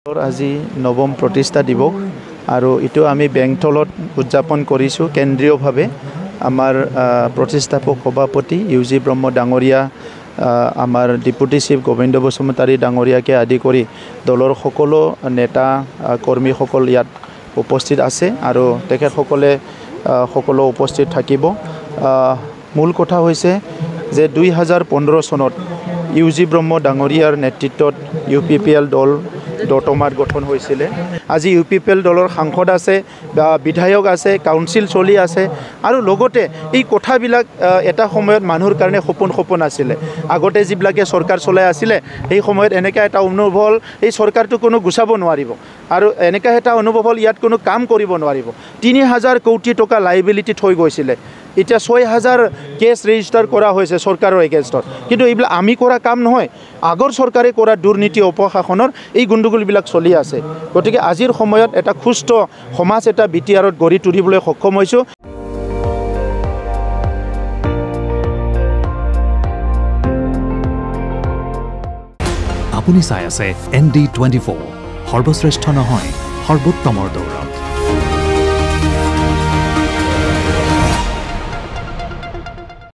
আজি নৱম প্ৰতিষ্ঠা দিৱস আৰু ইটো আমি বেংটলত উদযাপন কৰিছোঁ কেন্দ্ৰীয়ভাৱে আমাৰ প্ৰতিষ্ঠাপক সভাপতি ইউজি ব্ৰহ্ম ডাঙৰীয়া আমাৰ ডেপুটি চিফ গোবিন্দ বসুমতাৰী ডাঙৰীয়াকে আদি কৰি দলৰ সকলো নেতা কৰ্মীসকল ইয়াত উপস্থিত আছে আৰু তেখেতসকলে সকলো উপস্থিত থাকিব। মূল কথা হৈছে যে 2015 চনত ইউজি ব্ৰহ্ম ডাঙৰীয়াৰ নেতৃত্বত UPPL দল দতমাত গঠন হৈছিলে। আজি UPPL দলৰ সাংসদ আছে বা বিধায়ক আছে, কাউন্সিল চলি আছে আৰু লগতে এই কথাবিলাক এটা সময়ত মানুহৰ কাৰণে সপোন আছিলে। আগতে যিবিলাকে চৰকাৰ চলাই আছিলে সেই সময়ত এনেকা এটা অনুভৱ হ'ল এই চৰকাৰটো কোনো গুচাব নোৱাৰিব আৰু এনেকা এটা অনুভৱ হ'ল ইয়াত কোনো কাম কৰিব নোৱাৰিব। 3000 কোটি টকা লাইবিলিটি থৈ গৈছিলে। এতিয়া 6000 কেছ ৰেজিষ্টাৰ কৰা হৈছে চৰকাৰৰ এগেইনষ্টত, কিন্তু এইবিলাক আমি কৰা কাম নহয়, আগৰ চৰকাৰে কৰা দুৰ্নীতি অপশাসনৰ এই গণ্ডগোলবিলাক চলি আছে। গতিকে আজিৰ সময়ত এটা সুস্থ সমাজ এটা BTRত গঢ়ি তুলিবলৈ সক্ষম হৈছোঁ। আপুনি চাই আছে ND24, সৰ্বশ্ৰেষ্ঠ নহয় সৰ্বোত্তমৰ দৌৰ।